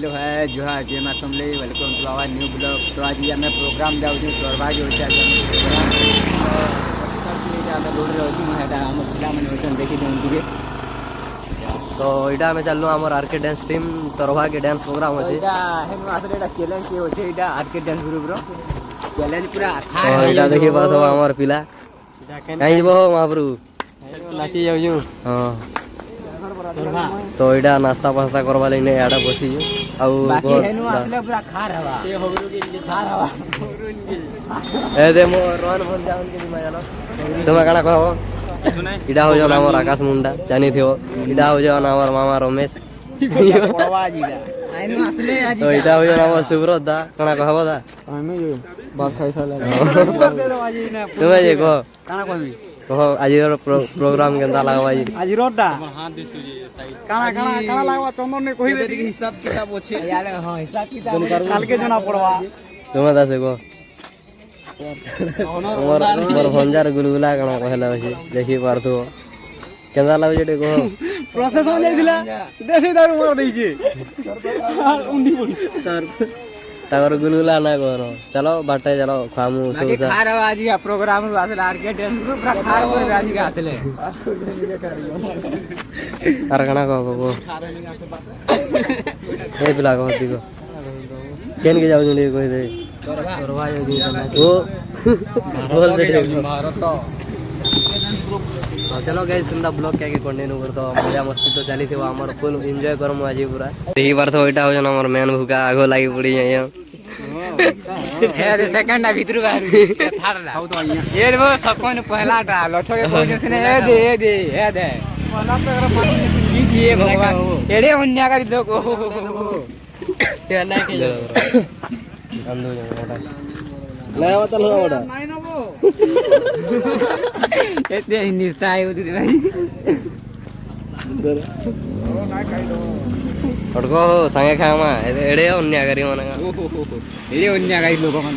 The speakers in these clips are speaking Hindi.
हेलो है जुहार जय मां Samlei welcome to our new blog. तो आज आम प्रोग्राम जाऊँ करवा जो देखी दिखे तो इटा में चलनु हमर आरके डांस टीम तरवा के डांस प्रोग्राम अछि चैलेंज के होचे इटा आरके डांस ग्रुप रो चैलेंज पूरा तो इटा देखि पास हमर पिला कहीं जबो महाप्रभु नाची जाऊ हां तो इटा नाश्ता पास्ता करवा लेने आडा बसी जो आउ बाकी हेनु असले पूरा खार हवा ये होगरु के खार हवा ए दे मो रोहन भन जाउन के दिमा जानो तुम काना कहबो इटा हो जाना हमर आकाश मुंडा जानी थियो इटा हो जाना हमर मामा रमेश पड़वा जीगा आइनु असले आज तो इटा हो जाना हमर सुब्रत दा काना कहबो दा हमें जो बात खाइ साला तुम जे को काना कहबी कहो आज प्रोग्राम केनता लागबा जी आज रोडा हां दिसु जी साइड काना लागबा चंदन ने कहि दे हिसाब किताब होछे यार हां हिसाब किताब काल के जना पड़वा तुम दासे को मोर भंजार गुलगुला कना कहला अछि देखि पारथु केनता लागो जेटे को प्रोसेस हो जाइदिला देसी दारू मोर देई जे उंडी पड़ी तागर गुलगुला ना करो चलो बाटे चलो खामु बाकी खार आज का प्रोग्राम रो आसे आरके डांस ग्रुप खार हो आज का आसे अर कना को ए पिला को दिगो केन के जाउ जली कहि दे करवा ओ बोल दे भारत तो चलो गाइस सुंदा ब्लॉग क्या के कंटिन्यू करतो मजा मस्ती तो चली थी हमर फुल एंजॉय करमु आज पूरा एही बार तो ओइटा हो जन हमर मेन भूका आगो लागि पड़ी जाय हे रे सेकंड भीतर बाहर थारला ये रे सबकोन पहला टा लछो के कोन से ए दे मला पे अगर पानी छी दिए भगवान एड़े अन्या करी दो को ये ना के अंदो मोटा लावा तल होडा नाही ना वो एते निस्ता आयो दी भाई ओ ना खाई दो अडको संगे खामा एड़े अन्या करी मन एड़े अन्या करी लोग मन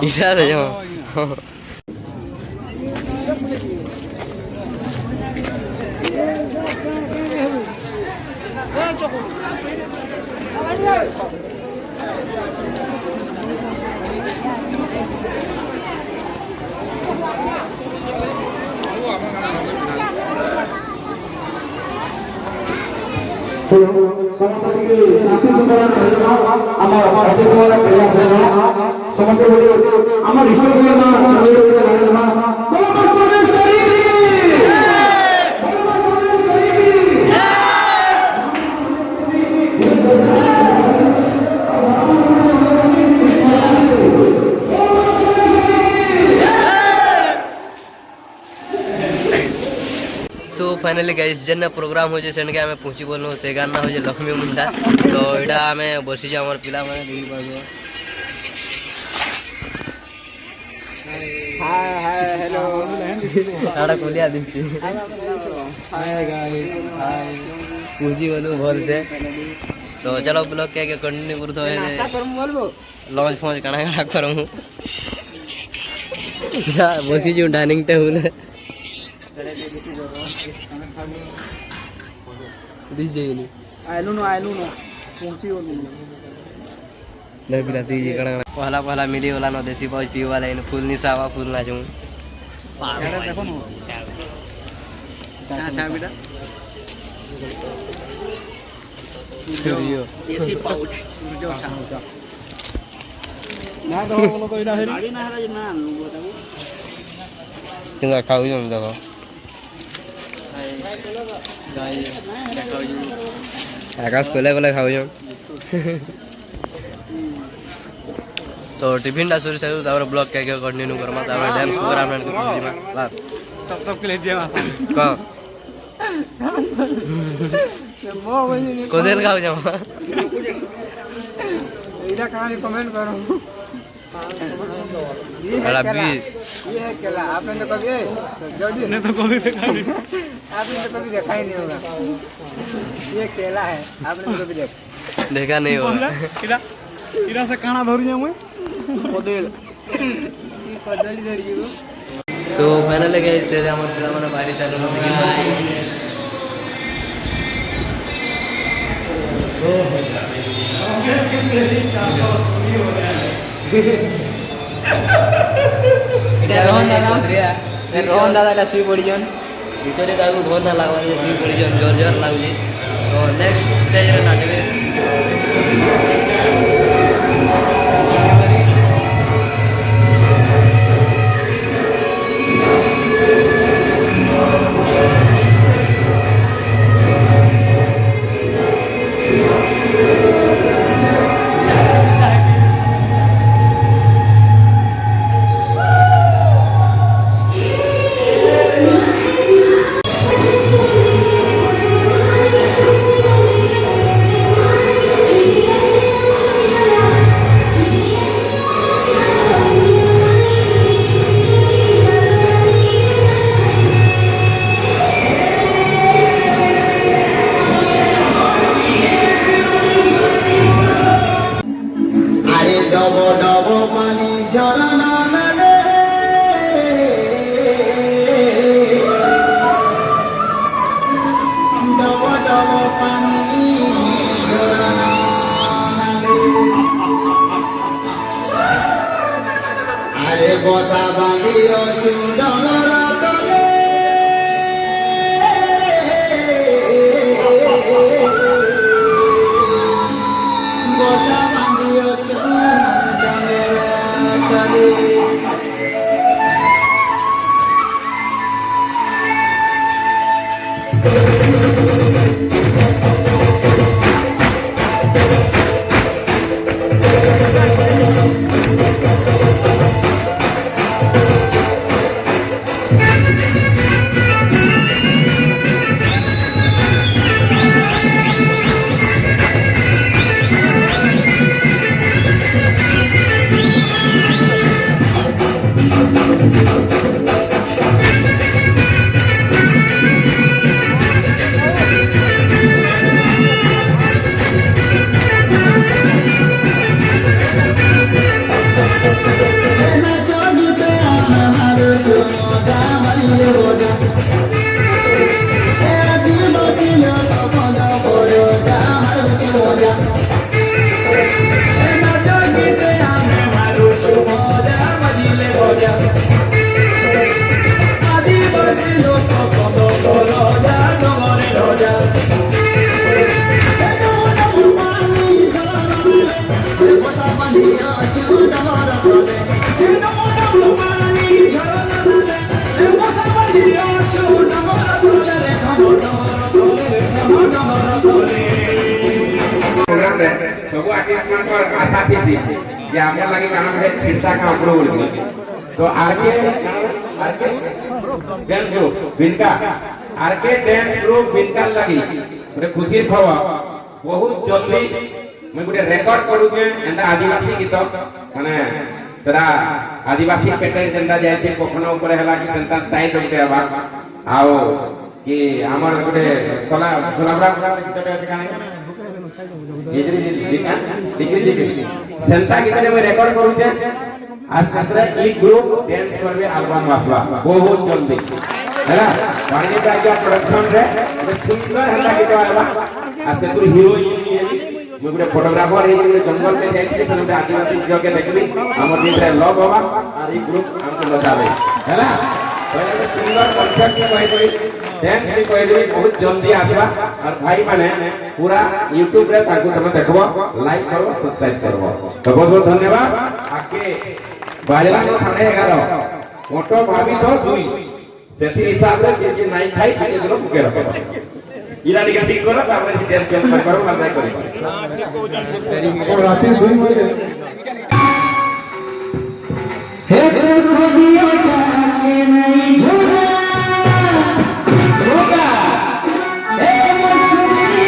इशा दे जो समस्त शांति संग्राम आम प्रयास समस्त आम सो फाइनली गाइस जन प्रोग्राम हो जे सेन के हमें पहुंची बोलनो से गाना हो जे लक्ष्मी मुंडा तो एडा हमें बसी जा हमर पिला माने देखि पाबो हाय हेलो आडा कोलिया दिखती हाय गाइस हाय पूजी बोलो बोल से तो चलो ब्लॉग के कंटिन्यू करतो है नाश्ता करम बोलबो लॉन्च फोन कणा करमु बसी जो डाइनिंग टेबल दीजिए आइलु नो पहुंची हो ले बिला दीजिए कणा पहला मिली वाला न देसी पाउच पी वाला इन फुल निसावा फुल नाचू देखो नो अच्छा बेटा सूर्यो देसी पाउच जो अच्छा ना तो बोलो तो इना हेरी गाड़ी ना हरा ना बताओ तुंगा खाऊ जो देखो आकाश कोले खाऊ जो तो टिफिन टा सुरी सरू तापर ब्लॉग क्या कंटिन्यू करमा तापर डांस प्रोग्राम में करू जीमा बात तब के लिए जे मासा का मो बनी कोदेल खाऊ जो इधर कहानी कमेंट करो अड़ा बी ये है केला आपने तो कभी जल्दी ने तो कभी देखा नहीं आपने तो कभी देखा ही नहीं होगा ये केला है आपने तो कभी देखा नहीं होगा इरा से खाना भर जाऊं मैं कोदेल ये कदली दरी को सो फाइनली गाइस से हमर पिला माने बाहरी चालू न देखि এটা রোহন দাদা ରୋହନ ଦାଦା ଏଇଟା ଶୋଇ ପଡ଼ିଛନ୍ ଭିତରେ ତାକୁ ଭଲ ନା ଲାଗବା ଯେ ଶୋଇ ପଡ଼ିଛନ୍ ଜୋର ଜୋର ଲାଗୁଛି ତ ନେକ୍ସଟ ଷ୍ଟେଜରେ ନାଚିବେ আরে ডব ডব পানি ঝরনা নালে ডব ডব পানি ঝরনা নালে আরে বসা বাঁধি অছু ডলর তলে বসা বাঁধি অছু ডলর তলে ସବୁ आर्टिस्ट मानकर आशा थी जे हमर लागि गाना बजे चिंता का उपरो बोल तो RK dance group Binka RK dance group Binka लागि गोटे खुशी खबर बहुत जल्दी मैं गोटे रेकॉर्ड करू जे एंदा आदिवासी गीत माने सरा आदिवासी पैटर्न जेंदा जैसे कोखनो ऊपर हला कि संता स्टाइल होते हवा आओ कि हमर गोटे सोलाब्रा गीत पे আছে गाना सेंता गीत में रेकॉर्ड करू जे आज ससरा ई ग्रुप डांस करबे एल्बम आसवा बहुत जल्दी हैला वाणी का जो प्रोडक्शन रे सुंदर हला गीत आवा आज से तू हीरोइन ये मैं गोटे फोटोग्राफर ए जंगल में जाई से आदिवासी झियो के देखली हमर दिन रे लव होबा और ई ग्रुप हमको बचावे हैला तो सुंदर कांसेप्ट में कहि डांस भी कहि दे बहुत जल्दी आसवा और भाई माने पूरा YouTube रे ताकू तमे देखबो लाइक करो सब्सक्राइब करबो तो बहुत बहुत धन्यवाद आके बाजला no 11:30 मोटो भाभी तो 2 सेति हिसाब से जे नाही खाई खाली दिलो मुके रखो इरा निका ठीक करो तापर जे डांस कैंसिल करो ना करो रात 2 बजे हे प्रभु के नहीं झूला झूला हे मसूरी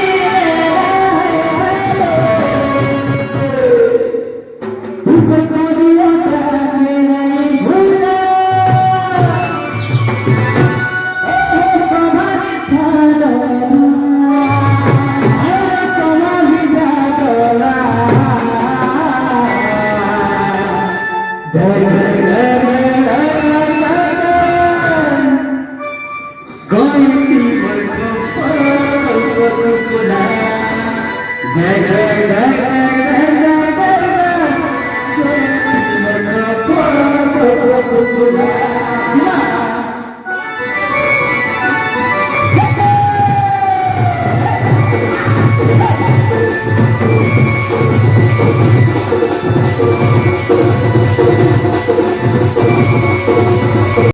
Hey!